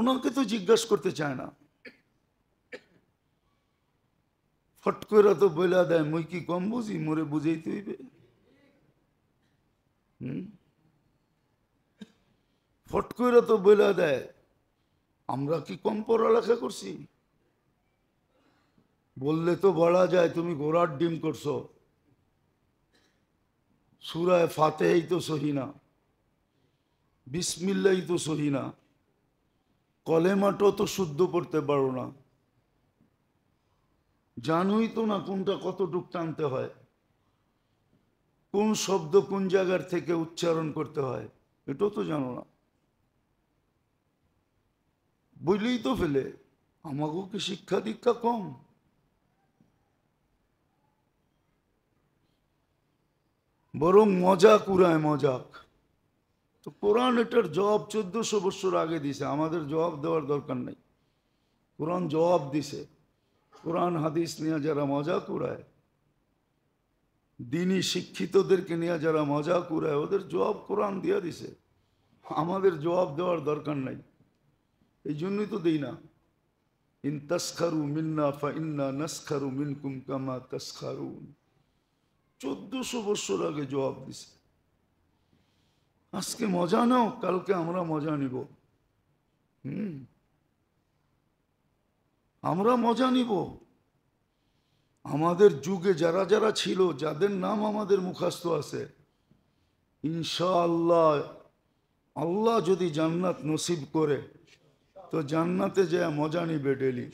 ওনাকে তো জিজ্ঞাসা করতে চায় না, ফট করে তো বইলা দেয় মুই কি কম বুঝি, মোরে বুঝাইতে হইবে। ফট করে তো বইলা দেয় আমরা কি কম পড়ালেখা করছি। বললে তো বলা যায় তুমি ঘোড়ার ডিম করছো, সূরায়ে ফাতিহাই তো সহি না, বিসমিল্লাহই তো সহি না, কলেমাটাও তো শুদ্ধ পড়তে পারো না, জানোই তো না কোনটা কতটুক টানতে হয়, কোন শব্দ কোন জায়গার থেকে উচ্চারণ করতে হয়, এটাও তো জানো না। বইলেই তো ফেলে আমাকেও কি শিক্ষা দীক্ষা কম? বরং মজাক উড়ায়, মজাক। তো কোরআন এটার জবাব 1400 বছর আগে দিছে, আমাদের জবাব দেওয়ার দরকার নেই। কোরআন জবাব দিছে। কোরআন হাদিস নিয়ে যারা মজাক উড়ায়, দিনী শিক্ষিতদেরকে নিয়ে যারা মজাক উড়ায়, ওদের জবাব কোরআন দিয়ে দিছে, আমাদের জবাব দেওয়ার দরকার নাই। এই জন্যই তো দেই না। ইন তাসখারু মিন্না ফা ইন্না নাসখারু মিনকুম কামা তাসখারুন। 1400 বছর আগে জবাব দিছে। আজকে মজা নাও, কালকে আমরা মজা নিব। আমরা মজা নিব। আমাদের যুগে যারা যারা ছিল, যাদের নাম আমাদের মুখস্থ আছে, ইনশাআল্লাহ আল্লাহ যদি জান্নাত নসিব করে তো জান্নাতে যে মজা নিবে ডেলি।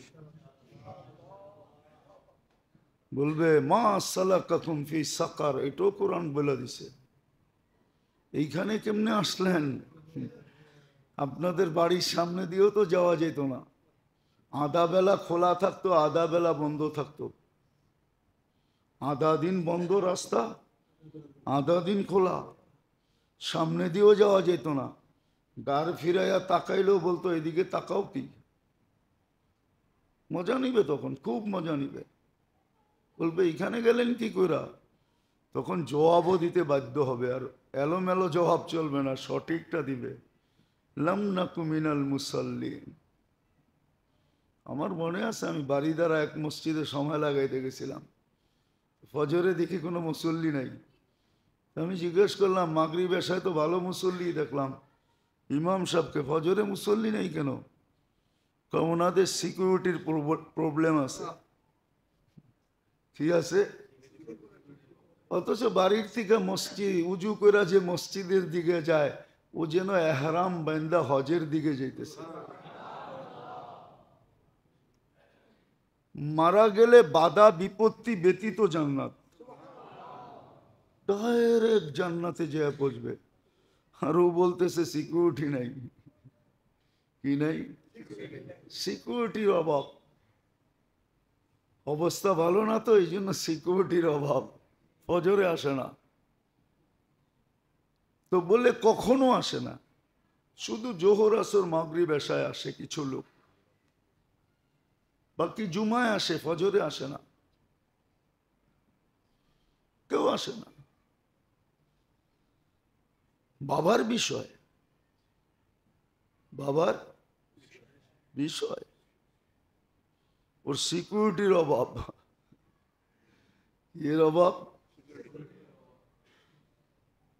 বলবে মা সালাকাকুম ফি সাকার, এটাও কোরআন বলে দিছে। এইখানে কেমনে আসলেন? আপনাদের বাড়ির সামনে দিয়েও তো যাওয়া যেত না, আধা বেলা খোলা থাকতো, আধা বেলা বন্ধ থাকতো। আধা দিন বন্ধ রাস্তা, আধা দিন খোলা, সামনে দিয়েও যাওয়া যেত না। গার ফিরাইয়া তাকাইলেও বলতো এদিকে তাকাও কি। মজা নিবে তখন, খুব মজা নিবে। বলবে এখানে গেলেন কি কইরা, তখন জবাবও দিতে বাধ্য হবে। আর এলোমেলো জবাব চলবে না, সঠিকটা দিবে। লাম নাকু মিনাল মুসাল্লিন। আমার মনে আছে আমি বাড়িদারা এক মসজিদে সময় লাগাইতে গেছিলাম, ফজরে দেখি কোনো মুসল্লি নাই। আমি জিজ্ঞেস করলাম মাগরিব এশায় তো ভালো মুসল্লি দেখলাম, ইমাম সাহেবকে ফজরে মুসল্লি নেই কেন? ওনাদের সিকিউরিটির প্রবলেম আছে। কি আছে? অথচ বাড়ির থেকে মসজিদ উজু করে যে মসজিদের দিকে যায়, ও যেন এহরাম বান্দা হজের দিকে যাইতেছে। মারা গেলে বাধা বিপত্তি ব্যতীত জান্নাত, ডাইরেক্ট জান্নাতে যেয়ে পৌঁছবে। আর ও বলতেছে সিকিউরিটি নাই। কি নাই? সিকিউরিটির অভাব। অবস্থা ভালো না তো, এই জন্য সিকিউরিটির অভাব, ফজরে আসে না। তো বলে কখনো আসে না, শুধু জোহর আসর মাগরিব এশায় আসে কিছু লোক, বাকি জুমায় আসে, ফজরে আসে না, কেউ আসে না। বাবার বিষয়, বাবার বিষয়, ওর সিকিউরিটির অভাব। এর অভাব,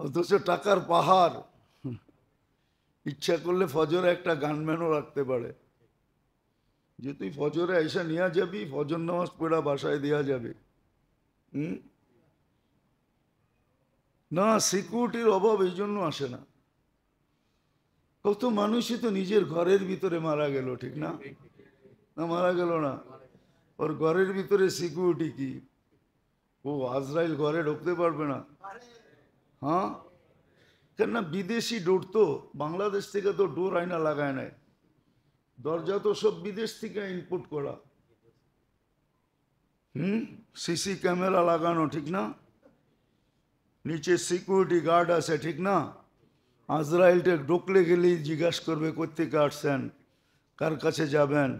অথচ টাকার পাহাড়। ইচ্ছা করলে ফজরে একটা গানম্যানও রাখতে পারে, যে তুই ফজরে আইসা নিয়ে যাবি, ফজর নামাজ পড়া বাসায় দেওয়া যাবে। না, সিকিউরিটির অভাব, এই জন্য আসে না। কত মানুষই তো নিজের ঘরের ভিতরে মারা গেল, ঠিক না? না মারা গেল না? ওর ঘরের ভিতরে সিকিউরিটি কি? ও আজরাইল ঘরে ঢুকতে পারবে না। হ্যাঁ, কেননা বিদেশি ডোর তো, বাংলাদেশ থেকে তো ডোর আয়না লাগায় নাই, দরজা তো সব বিদেশ থেকে ইনপুট করা। সিসি ক্যামেরা লাগানো, ঠিক না? নিচে সিকিউরিটি গার্ড আছে, ঠিক না? আজরাইলটা ঢুকলে গেলেই জিজ্ঞাসা করবে কোত্থেকে আসছেন, কার কাছে যাবেন,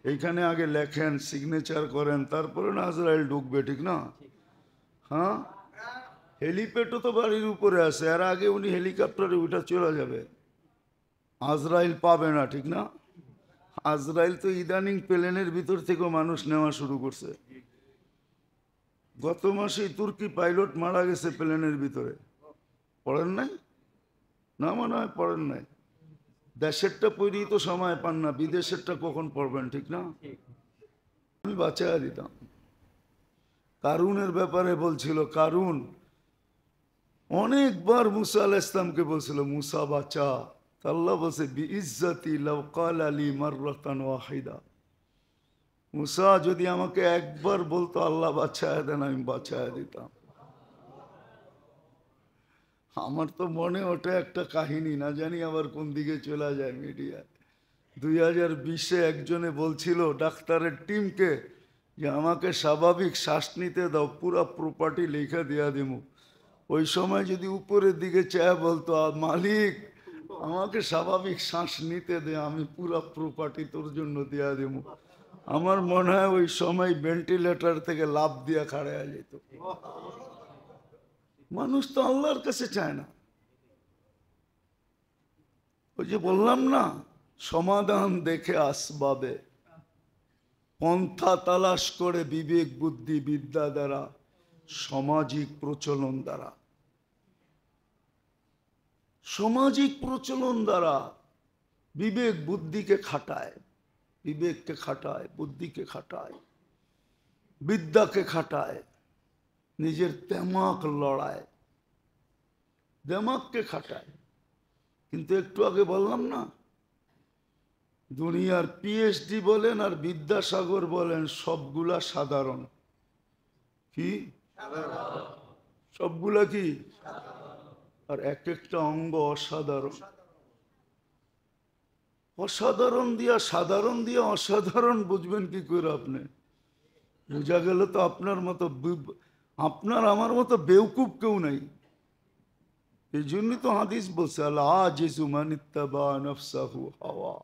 এইখানে আগে লেখেন, সিগনেচার করেন, তারপরে না আজরাইল ঢুকবে, ঠিক না? হ্যাঁ, হেলিপ্যাডও তো বাড়ির উপরে আছে, আর আগে উনি হেলিকপ্টারে উঠে চলে যাবে, আজরাইল পাবে না, ঠিক না? আজরাইল তো ইদানিং প্লেনের ভিতর থেকেও মানুষ নেওয়া শুরু করছে। গত মাসে তুর্কি পাইলট মারা গেছে প্লেনের ভিতরে, পড়েন নাই? না মনে হয় পড়েন নাই। দেশেরটা পড়েই তো সময় পান না, বিদেশেরটা কখন পড়বেন, ঠিক না? আমি বাঁচাইয়া দিতাম। কারুনের ব্যাপারে বলছিল, কারুন অনেকবার মুসা আলাইহিস সালামকে বলছিল মুসা বাঁচা, আল্লাহ বলছে বিইজ্জতি লাউ ক্বালা লি মাররাতান ওয়াহিদা, মুসা যদি আমাকে একবার বলতো আল্লাহ বাঁচায়া দেন, আমি বাঁচায়া দিতাম। আমার তো মনে ওটা একটা কাহিনী, না জানি আবার কোন দিকে চলে যায় মিডিয়া। 2020-এ একজনে বলছিল ডাক্তারের টিমকে যে আমাকে স্বাভাবিক শ্বাস নিতে দাও, পুরা প্রপার্টি লেখা দিয়া দিব। ওই সময় যদি উপরের দিকে চেয়ে বলতো মালিক আমাকে স্বাভাবিক শ্বাস নিতে দে, আমি পুরা প্রপার্টি তোর জন্য দিয়া দেব, আমার মনে হয় ওই সময় ভেন্টিলেটর থেকে লাফ দিয়া খাড়া যেত। মানুষ তো আল্লাহর কাছে চায় না। ওই যে বললাম না, সমাধান দেখে আসবাবে, পন্থা তালাশ করে বিবেক বুদ্ধি বিদ্যা দ্বারা, সামাজিক প্রচলন দ্বারা, সামাজিক প্রচলন দ্বারা বিবেক বুদ্ধিকে খাটায়, বিবেককে খাটায়, বুদ্ধিকে খাটায়, বিদ্যাকে খাটায়, নিজের দেমাক লড়ায়, দেমাককে খাটায়। কিন্তু একটু আগে বললাম না, দুনিয়ার পিএইচডি বলেন আর বিদ্যাসাগর বলেন, সবগুলা সাধারণ। কি সবগুলা কি? আর এক একটা অঙ্গ অসাধারণ। অসাধারণ দিয়া সাধারণ দিয়া অসাধারণ বুঝবেন কি করে আপনি? বোঝা গেল তো আপনার আমার মতো বেউকুব কেউ নাই। এই জন্যই তো হাদিস বলছে আল আজিজু মান ইত্তাবা নাফসাহু হাওয়া।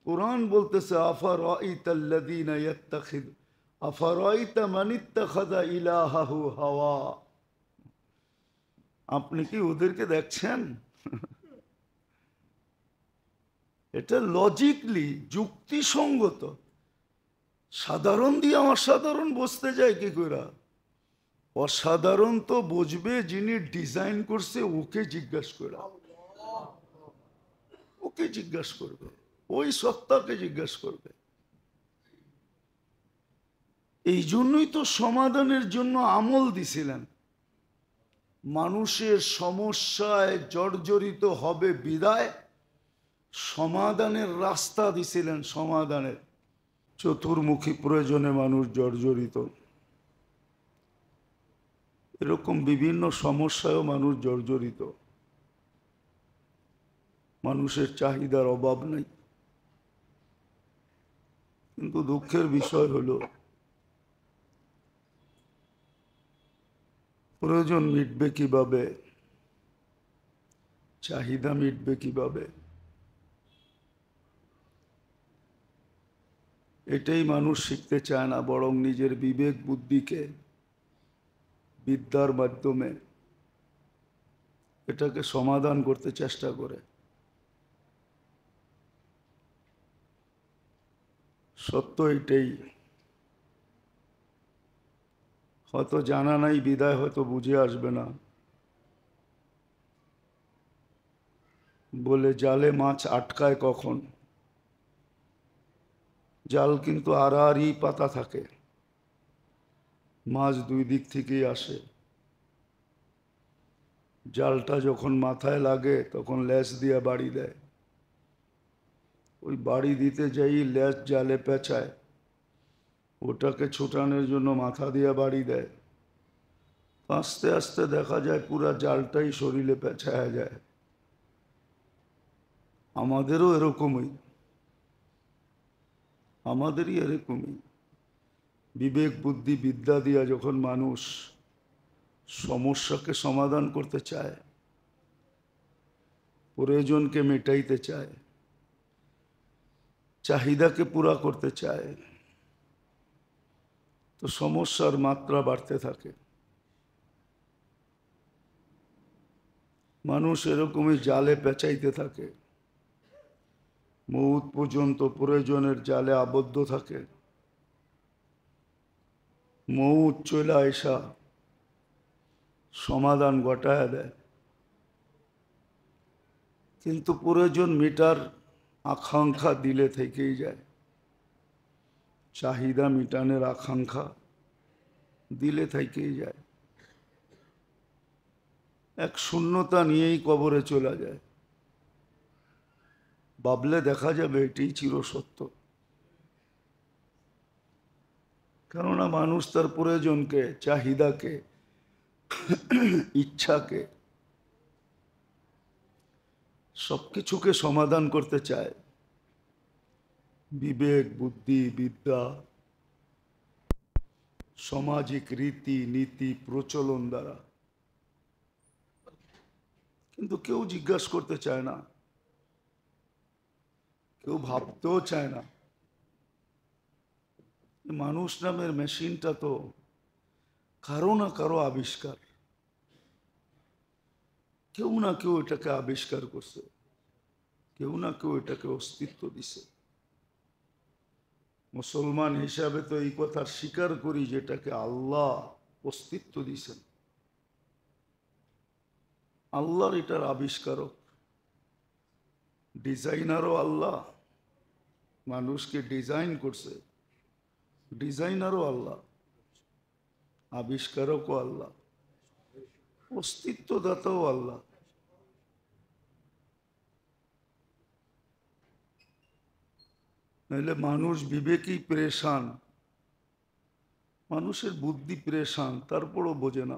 কুরআন বলতেছে আফারাইতাল্লাযীনা ইয়াত্তাখিদ আফারাইতা মান ইত্তাখাযা ইলাহাহু হাওয়া। আপনি কি ওদেরকে দেখছেন? এটা লজিকলি যুক্তিসঙ্গত। সাধারণ দিয়ে অসাধারণ বুঝতে যায় কি করে? অসাধারণ তো বুঝবে যিনি ডিজাইন করছে, ওকে জিজ্ঞাসা করে, ওকে জিজ্ঞাসা করবে, ওই সত্তাকে জিজ্ঞাসা করবে। এই জন্যই তো সমাধানের জন্য আমল দিছিলেন। মানুষের সমস্যায় জর্জরিত হবে বিদায় সমাধানের রাস্তা দিছিলেন। সমাধানের চতুর্মুখী প্রয়োজনে মানুষ জর্জরিত, এরকম বিভিন্ন সমস্যায়ও মানুষ জর্জরিত। মানুষের চাহিদার অভাব নেই, কিন্তু দুঃখের বিষয় হলো প্রয়োজন মিটবে কিভাবে, চাহিদা মিটবে কিভাবে, এটাই মানুষ শিখতে চায় না, বরং নিজের বিবেক বুদ্ধিকে বিদ্যার মাধ্যমে এটাকে সমাধান করতে চেষ্টা করে। সত্য এটাই। হয়তো জানা নাই বিদায় হয়তো বুঝে আসবে না। বলে জালে মাছ আটকায় কখন? জাল কিন্তু আড়াআড়ি পাতা থাকে, মাছ দুই দিক থেকেই আসে। জালটা যখন মাথায় লাগে তখন ল্যাস দিয়ে বাড়ি দেয়, ওই বাড়ি দিতে যাই ল্যাস জালে পেঁচায়, ওটাকে ছোটানোর জন্য মাথা দিয়ে বাড়ি দেয়। আস্তে আস্তে দেখা যায় পুরা জালটাই শরীরে পেঁচায়া যায়। আমাদেরও এরকমই, আমাদেরই এরকমই। বিবেক বুদ্ধি বিদ্যা দিয়া যখন মানুষ সমস্যাকে সমাধান করতে চায়, প্রয়োজনকে মেটাইতে চায়, চাহিদাকে পুরা করতে চায়, তো সমস্যার মাত্রা বাড়তে থাকে। মানুষ এরকমই জালে পেঁচাইতে থাকে। মউত পর্যন্ত প্রয়োজনের জালে আবদ্ধ থাকে, মউত চলে আইসা সমাধান ঘটায় দেয়। কিন্তু প্রয়োজন মিটার আকাঙ্ক্ষা দিলে থেকেই যায়, চাহিদা মিটানের আকাঙ্ক্ষা দিলে থেকেই যায়। এক শূন্যতা নিয়েই কবরে চলে যায়। ভাবলে দেখা যাবে এটাই চিরসত্য। কেননা মানুষ তার প্রয়োজনকে, চাহিদাকে, ইচ্ছাকে, সবকিছুকে সমাধান করতে চায় বিবেক, বুদ্ধি, বিদ্যা, সামাজিক রীতি নীতি, প্রচলন দ্বারা। কিন্তু কেউ জিজ্ঞাসা করতে চায় না, কেউ ভাবতেও চায় না মানুষ নামের মেশিনটা তো কারো না কারো আবিষ্কার। কেউ না কেউ এটাকে আবিষ্কার করছে, কেউ না কেউ এটাকে অস্তিত্ব দিছে। মুসলমান হিসাবে তো এই কথা স্বীকার করি যেটাকে আল্লাহ অস্তিত্ব দিছেন। আল্লাহর এটার আবিষ্কারক, ডিজাইনারও আল্লাহ, মানুষকে ডিজাইন করছে, ডিজাইনারও আল্লাহ, আবিষ্কারকও আল্লাহ, অস্তিত্বদাতাও আল্লাহ। নাহলে মানুষ বিবেকই পরেশান, মানুষের বুদ্ধি পরেশান, তারপরও বোঝে না।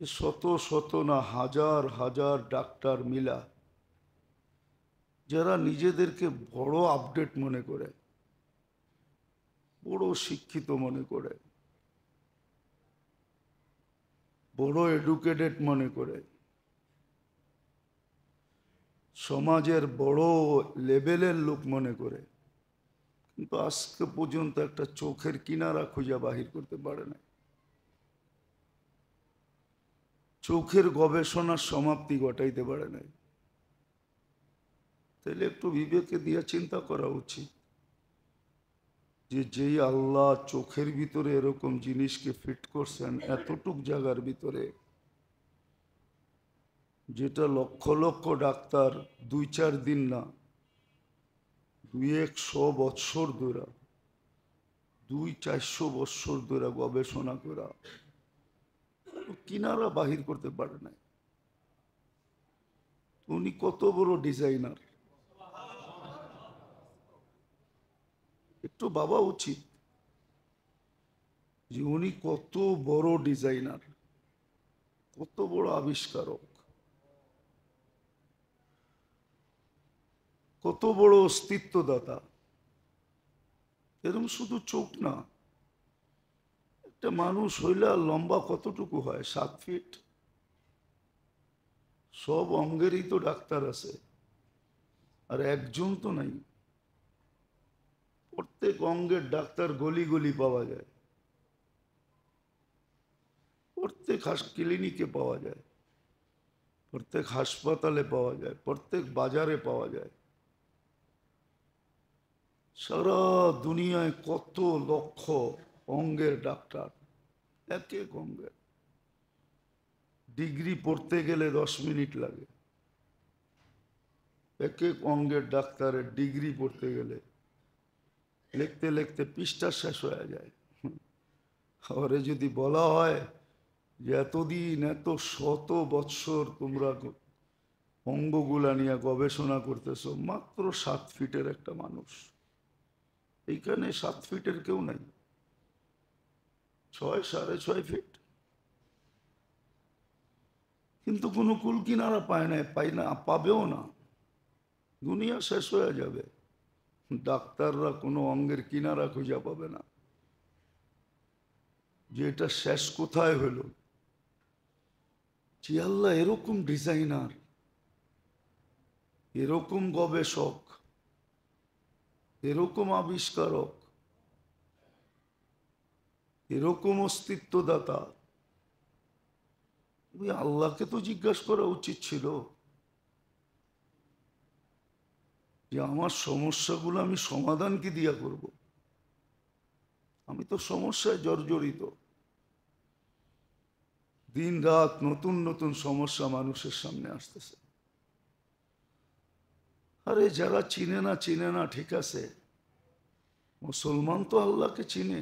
শত শত না হাজার হাজার ডাক্তার মিলা যারা নিজেদেরকে বড় আপডেট মনে করে, বড় শিক্ষিত মনে করে, বড় এডুকেটেড মনে করে, সমাজের বড় লেভেলের লোক মনে করে, কিন্তু আজকে পর্যন্ত একটা চোখের কিনারা খুঁজে বাহির করতে পারে না। চোখের গবেষণার সমাপ্তি ঘটাইতে পারে নাই। তাহলে একটু বিবেকে দিয়ে চিন্তা করা উচিত যে যেই আল্লাহ চোখের ভিতরে এরকম জিনিসকে ফিট করছেন এতটুক জায়গার ভিতরে, যেটা লক্ষ লক্ষ ডাক্তার 2-4 দিন না, 200 বৎসর ধরে, 200-400 বৎসর ধরে গবেষণা করা কিনারা বাহির করতে পারে না। উনি কত বড় ডিজাইনার, একটু ভাবা উচিত যে উনি কত বড় ডিজাইনার, কত বড় আবিষ্কারক, কত বড় অস্তিত্বদাতা। এরকম শুধু চোখ না, একটা মানুষ হইলে লম্বা কতটুকু হয়? 7 ফিট। সব অঙ্গেরই তো ডাক্তার আছে, আর একজন তো নাই। প্রত্যেক অঙ্গের ডাক্তার গলি গলি পাওয়া যায়, প্রত্যেক ক্লিনিকে পাওয়া যায়, প্রত্যেক হাসপাতালে পাওয়া যায়, প্রত্যেক বাজারে পাওয়া যায়। সারা দুনিয়ায় কত লক্ষ অঙ্গের ডাক্তার, এক এক অঙ্গের। ডিগ্রি পড়তে গেলে 10 মিনিট লাগে, এক এক অঙ্গের ডাক্তারের ডিগ্রি পড়তে গেলে লিখতে লিখতে পৃষ্ঠা শেষ হয়ে যায়। ওরে যদি বলা হয় যে এতদিন, এত শত বৎসর তোমরা অঙ্গগুলা নিয়ে গবেষণা করতেছো, মাত্র 7 ফিটের একটা মানুষ, এইখানে 7 ফিটের কেউ নাই, 6-6.5 ফিট, কিন্তু কোনো কুল কিনারা পায় না, পাই না, পাবেও না। দুনিয়া শেষ হয়ে যাবে, ডাক্তাররা কোনো অঙ্গের কিনারা খুঁজে পাবে না যে এটা শেষ কোথায় হলো। যে আল্লাহ এরকম ডিজাইনার, এরকম গবেষক, এরকম আবিষ্কারক, এরকম অস্তিত্বদাতা, ওই আল্লাহকে তো জিজ্ঞাসা করা উচিত ছিল যে আমার সমস্যাগুলো আমি সমাধান কি দিয়া করব? আমি তো সমস্যায় জর্জরিত। দিন রাত নতুন নতুন সমস্যা মানুষের সামনে আসতেছে। আরে যারা চিনে না ঠিক আছে, মুসলমান তো আল্লাহকে চিনে,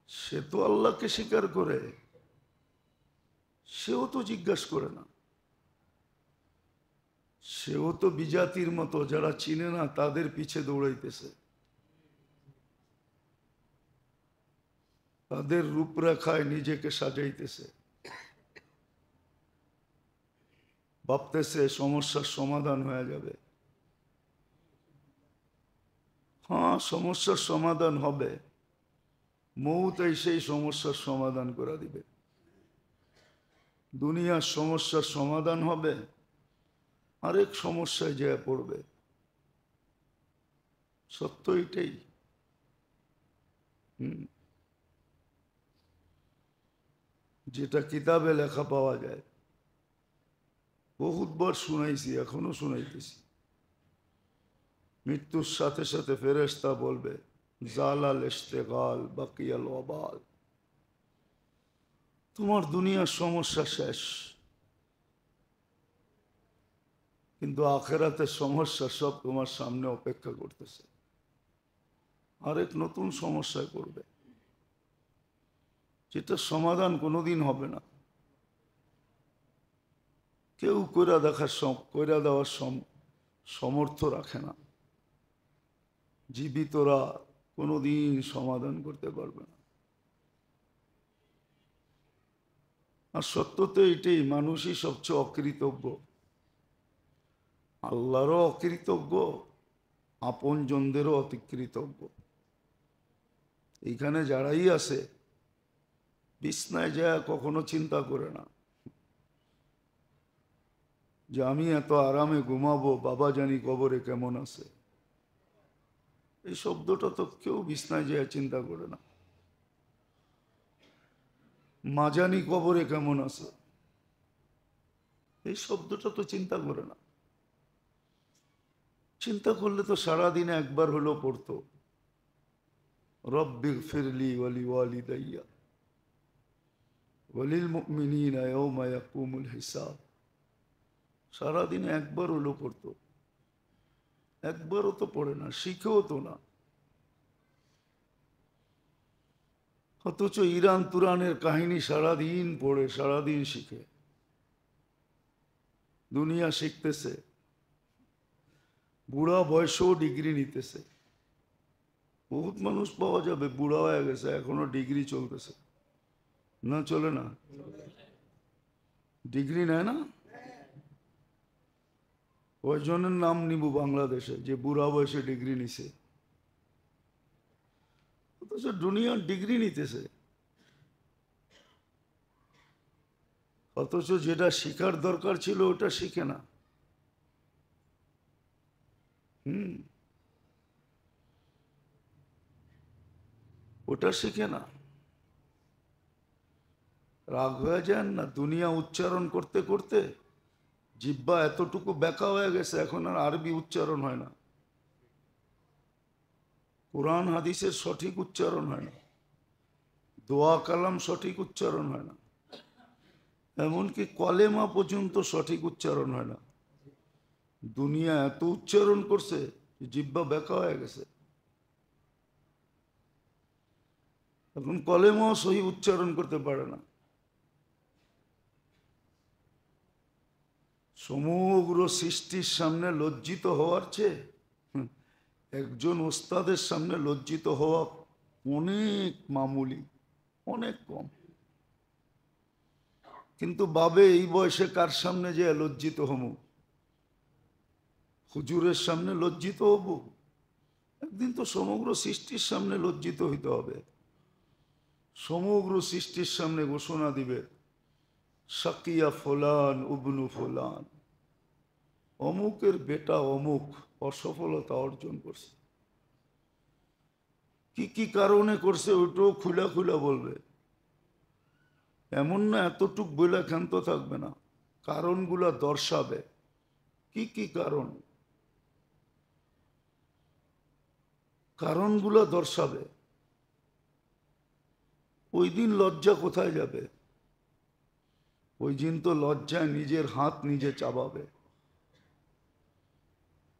সে তো আল্লাহকে স্বীকার করে, সেও তো জিজ্ঞাসা করে না। সেও তো বিজাতির মতো যারা চিনে না তাদের পিছে দৌড়াইতেছে, তাদের রূপরেখায় নিজেকে সাজাইতেছে, ভাবতেছে সমস্যার সমাধান হয়ে যাবে। হ্যাঁ, সমস্যার সমাধান হবে, মৌত সেই সমস্যার সমাধান করে দিবে। দুনিয়ার সমস্যার সমাধান হবে, আরেক সমস্যায় যে পড়বে। সত্য এটাই। যেটা কিতাবে লেখা পাওয়া যায়, বহুতবার শুনাইছি, এখনো শুনাইতেছি। মৃত্যুর সাথে সাথে ফেরেশতা বলবে, জালাল ইশতেগাল বাকিয়াল ওয়াবাল, তোমার দুনিয়ার সমস্যা শেষ, কিন্তু আখেরাতের সমস্যা সব তোমার সামনে অপেক্ষা করতেছে, আরেক নতুন সমস্যায় পড়বে, যেটা সমাধান কোনোদিন হবে না। কেউ কইরা দেওয়ার সমর্থ রাখে না। জীবিতরা কোনোদিন সমাধান করতে পারবে না। আর সত্য তো এটাই, মানুষই সবচেয়ে অকৃতজ্ঞ। আল্লাহরও অকৃতজ্ঞ, আপনজনদেরও অতিকৃতজ্ঞ। এইখানে যারাই আছে, বিছনায় যায় কখনো চিন্তা করে না যে আমি এত আরামে ঘুমাবো, বাবা জানি কবরে কেমন আছে। এই শব্দটা তো কেউ বিছনায় যায় চিন্তা করে না। মা জানি কবরে কেমন আছে, এই শব্দটা তো চিন্তা করে না। চিন্তা করলে তো সারাদিনে একবার হলেও পড়তো, রব্বিগফিরলি ওয়ালি ওয়ালিদাইয়া ওয়ালিল মুমিনিনা ইয়াওমা ইয়াকুমুল হিসাব। সারাদিনে একবার হলেও পড়তো, একবারও তো পড়ে না, শিখেও তো না। অথচ ইরান তুরানের কাহিনী সারাদিন পড়ে, সারাদিন শিখে, দুনিয়া শিখতেছে, বুড়া বয়সেও ডিগ্রি নিতেছে। বহুত মানুষ পাওয়া যাবে বুড়া হয়ে গেছে, এখনো ডিগ্রি চলতেছে। না চলে না? ডিগ্রি নেয় না? কয়জনের নাম নিব বাংলাদেশে যে বুড়া বয়সে ডিগ্রি নিছে? অথচ দুনিয়ার ডিগ্রি নিতেছে, অথচ যেটা শিখার দরকার ছিল ওটা শিখে না। ওটা শিখে না। রাগ হয়ে যান না, দুনিয়া উচ্চারণ করতে করতে জিহ্বা এতটুকু ব্যাকা হয়ে গেছে, এখন আর আরবি উচ্চারণ হয় না, কোরআন হাদিসের সঠিক উচ্চারণ হয় না, দোয়া কালাম সঠিক উচ্চারণ হয় না, এমনকি কলেমা পর্যন্ত সঠিক উচ্চারণ হয় না। দুনিয়া এত উচ্চারণ করছে, জিহ্বা ব্যাকা হয়ে গেছে, এখন কলেমাও সহি উচ্চারণ করতে পারে না। সমগ্র সৃষ্টির সামনে লজ্জিত হওয়ার চেয়ে একজন ওস্তাদের সামনে লজ্জিত হওয়া অনেক মামুলি, অনেক কম। কিন্তু বাবে এই বয়সে কার সামনে যে লজ্জিত হব? হুজুরের সামনে লজ্জিত হব? একদিন তো সমগ্র সৃষ্টির সামনে লজ্জিত হইতে হবে। সমগ্র সৃষ্টির সামনে ঘোষণা দিবে, সাকিয়া ফলান উবনু ফলান, অমুকের বেটা অমুক অসফলতা অর্জন করছে। কি কি কারণে করছে ওইটাও খুলা খুলা বলবে। এমন না এতটুক বইলা ক্ষান্ত থাকবে না, কারণগুলা দর্শাবে। কি কি কারণ? কারণগুলো দর্শাবে। ওই দিন লজ্জা কোথায় যাবে? ওই দিন তো লজ্জায় নিজের হাত নিজে চাবাবে।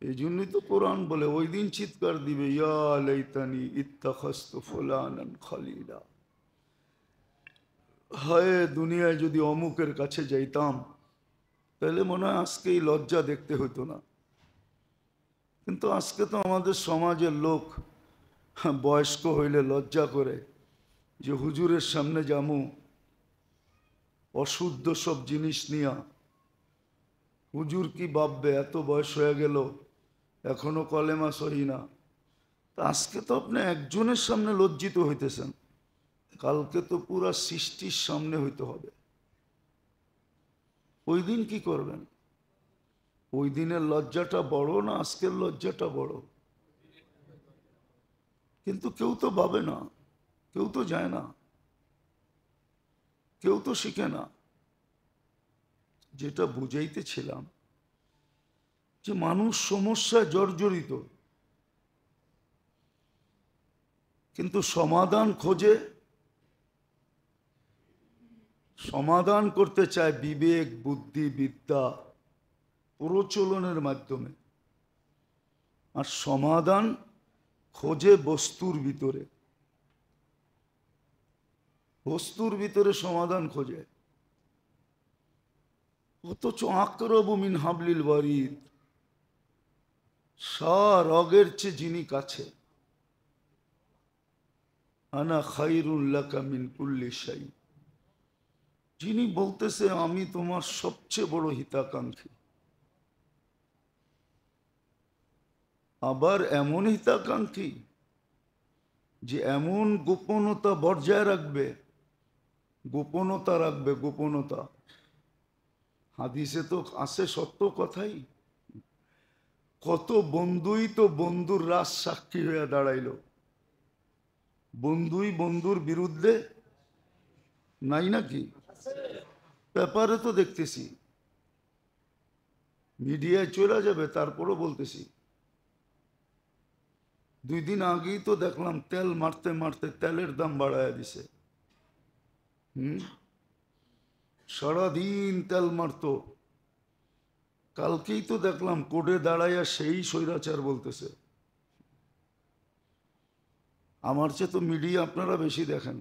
এই জন্যই তো কোরআন বলে ওই দিন চিৎকার দিবে, ইয়া লাইতানি ইত্তাখাযতু ফুলানান খলিলা, হায় দুনিয়ায় যদি অমুকের কাছে যাইতাম তাহলে মনে হয় আজকে এই লজ্জা দেখতে হতো না। কিন্তু আজকে তো আমাদের সমাজের লোক বয়স্ক হইলে লজ্জা করে যে হুজুরের সামনে যামু অশুদ্ধ সব জিনিস নিয়া, হুজুর কি ভাববে, এত বয়স হয়ে গেল এখনো কলেমা সহি না। তা আজকে তো আপনি একজনের সামনে লজ্জিত হইতেছেন, কালকে তো পুরা সৃষ্টির সামনে হইতে হবে। ওই দিন কি করবেন? ওই দিনের লজ্জাটা বড় না আজকের লজ্জাটা বড়? কিন্তু কেউ তো ভাবে না, কেউ তো যায় না, কেউ তো শিখে না। যেটা বুঝাইতেছিলাম যে মানুষ সমস্যায় জর্জরিত, কিন্তু সমাধান খোঁজে, সমাধান করতে চায় বিবেক বুদ্ধি বিদ্যা প্রচলনের মাধ্যমে, আর সমাধান খোঁজে বস্তুর ভিতরে, বস্তুর ভিতরে সমাধান খোঁজে। অথচ আকরাবু মিন হাবলিল ওয়ারিদ, রগের চেয়ে যিনি কাছে, আনা খায়রুল লাকা মিন কুল্লি শাই, যিনি বলতেছে আমি তোমার সবচেয়ে বড় হিতাকাঙ্ক্ষী। আবার এমন হিতাকাঙ্ক্ষী যে এমন গোপনতা বজায় রাখবে, গোপনতা রাখবে, গোপনতা। হাদিসে তো আছে সত্য কথাই, কত বন্ধুই তো বন্ধুর রাজ সাক্ষী হয়ে দাঁড়াইল, বন্ধুই বন্ধুর বিরুদ্ধে, নাই নাকি? পেপারে তো দেখতেছি, মিডিয়ায় চলে যাবে, তারপরও বলতেছি। 2 দিন আগেই তো দেখলাম তেল মারতে মারতে তেলের দাম বাড়ায় দিছে। সারাদিন তেল মারতো, কালকেই তো দেখলাম কোর্টে দাঁড়াইয়া সেই স্বৈরাচার বলতেছে। আমার চেয়ে তো মিডিয়া আপনারা বেশি দেখেন।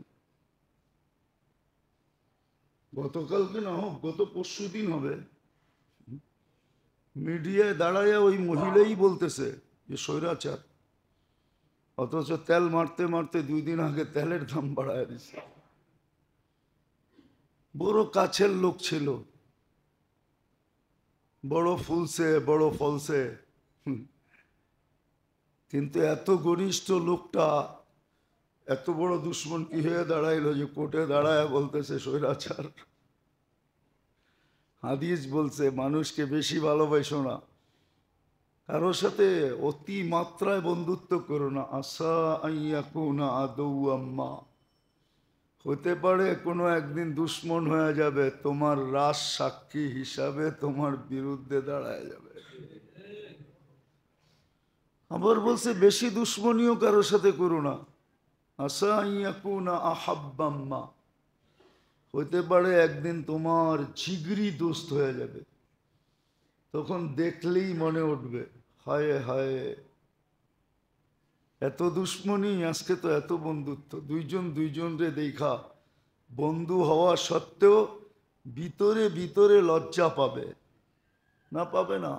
গতকালকে না হোক, গত পরশু দিন হবে, মিডিয়ায় দাঁড়াইয়া ওই মহিলাই বলতেছে যে স্বৈরাচার, অথচ তেল মারতে মারতে 2 দিন আগে তেলের দাম বাড়ায় দিছে। বড় কাছের লোক ছিল, বড় ফুলছে বড় ফলছে, কিন্তু এত ঘনিষ্ঠ লোকটা এত বড় দুশ্মন কি হয়ে দাঁড়াইলো যে কোর্টে দাঁড়ায় বলতেছে স্বৈরাচার। হাদিস বলছে মানুষকে বেশি ভালোবাসো না, কারোর সাথে অতি মাত্রায় বন্ধুত্ব করো না, আসা আইয়াকুনা আদৌ আম্মা, হতে পারে কোনো একদিন দুশ্মন হয়ে যাবে, তোমার রাজ সাক্ষী হিসাবে তোমার বিরুদ্ধে দাঁড়ায় যাবে। আবার বলছে বেশি দুশ্মনীও কারোর সাথে করো না, আসা আইয়াকুনা আহাব্বাম্মা, হতে পারে একদিন তোমার জিগরি দোস্ত হয়ে যাবে, তখন দেখলেই মনে উঠবে হায় হায় এত দুশ্মনী, আজকে তো এত বন্ধুত্ব। দুইজন দুইজনরে দেখা বন্ধু হওয়া সত্ত্বেও ভিতরে ভিতরে লজ্জা পাবে না, পাবে না?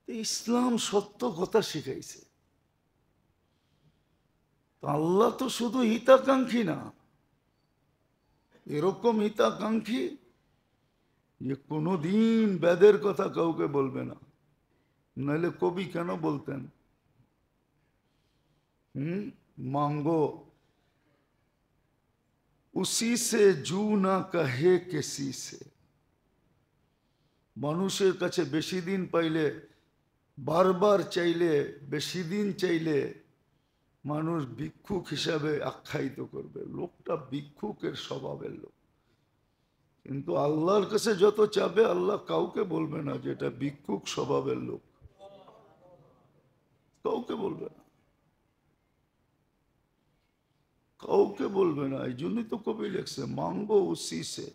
ইসলাম সত্য কথা শিখাইছে। আল্লাহ তো শুধু হিতাকাঙ্ক্ষী না, এরকম হিতাকাঙ্ক্ষী যে কোনোদিন বেদের কথা কাউকে বলবে না, নাহলে কবি কেন বলতেন मांगो उसी से जू ना कहे किसी से। মানুষের কাছে বেশি দিন পাইলে, বারবার চাইলে, বেশি দিন চাইলে মানুষ ভিক্ষুক হিসাবে আখ্যায়িত করবে, লোকটা ভিক্ষুকের স্বভাবের লোক। কিন্তু আল্লাহর কাছে যত চাবে আল্লাহ কাউকে বলবে না যে এটা ভিক্ষুক স্বভাবের লোক। কাউকে বলবে না, কাউকে বলবে না। এই জন্যই তো কবি লেখছে, মাঙ্গো উসি সে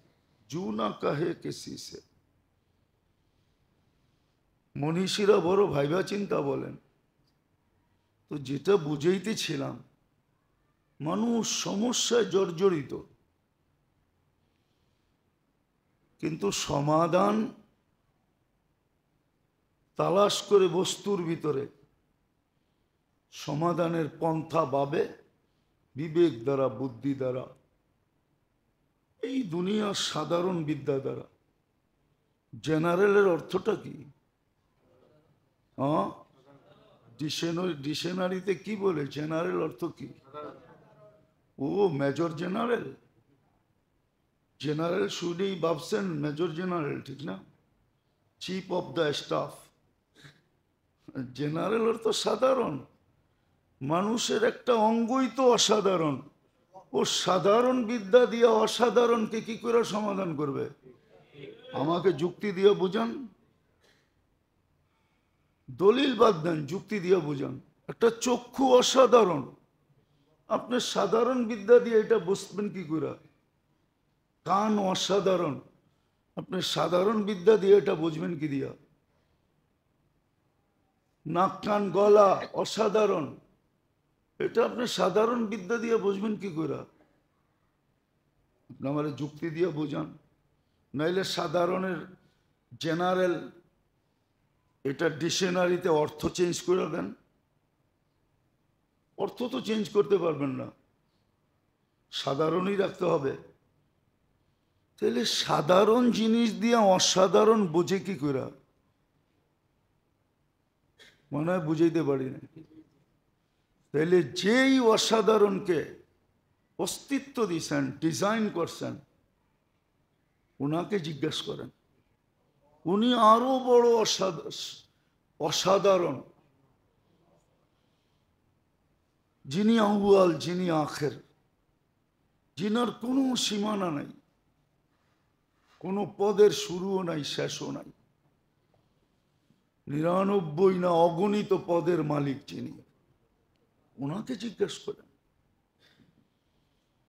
জু না কাহে কেসি সে। মনীষীরা বড় ভাইবা চিন্তা বলেন। তো যেটা বুঝাইতেছিলাম, মানুষ সমস্যায় জর্জরিত, কিন্তু সমাধান তালাশ করে বস্তুর ভিতরে সমাধানের পন্থা ভাবে বিবেক দ্বারা, বুদ্ধি দ্বারা, এই দুনিয়ার সাধারণ বিদ্যা দ্বারা। জেনারেলের অর্থটা কি? ডিকশনারিতে কি বলে জেনারেল অর্থ কি? ও মেজর জেনারেল। জেনারেল শুনেই ভাবছেন মেজর জেনারেল, ঠিক না? Chief of the staff. General অর্থ সাধারণ। মানুষের একটা অঙ্গই তো অসাধারণ। ও সাধারণ বিদ্যা দিয়ে অসাধারণকে কি করে সমাধান করবে? আমাকে যুক্তি দিয়ে বুঝান, দলিল বাদ দেন, যুক্তি দিয়ে বুঝান। একটা চক্ষু অসাধারণ, আপনি সাধারণ বিদ্যা দিয়ে এটা বুঝবেন কি করে? কান অসাধারণ, আপনি সাধারণ বিদ্যা দিয়ে এটা বুঝবেন কি দিয়া? নাক কান গলা অসাধারণ, এটা আপনি সাধারণ বিদ্যা দিয়ে বুঝবেন কি করে? আপনি আমার যুক্তি দিয়ে বুঝান, নাইলে সাধারণের জেনারেল এটা ডিকশনারিতে অর্থ চেঞ্জ করে দেন। অর্থ তো চেঞ্জ করতে পারবেন না, সাধারণই রাখতে হবে। তাহলে সাধারণ জিনিস দিয়ে অসাধারণ বুঝে কি করে? মনে হয় বুঝাইতে পারি না। তাহলে যেই অসাধারণকে অস্তিত্ব দিয়েছেন, ডিজাইন করছেন, ওনাকে জিজ্ঞেস করেন। উনি আরো বড় অসাধারণ, যিনি আউয়াল, যিনি আখের, যিনার কোনো সীমানা নাই, কোনো পদের শুরুও নাই, শেষও নাই, 99 না অগণিত পদের মালিক যিনি, ওনাকে জিজ্ঞেস করেন।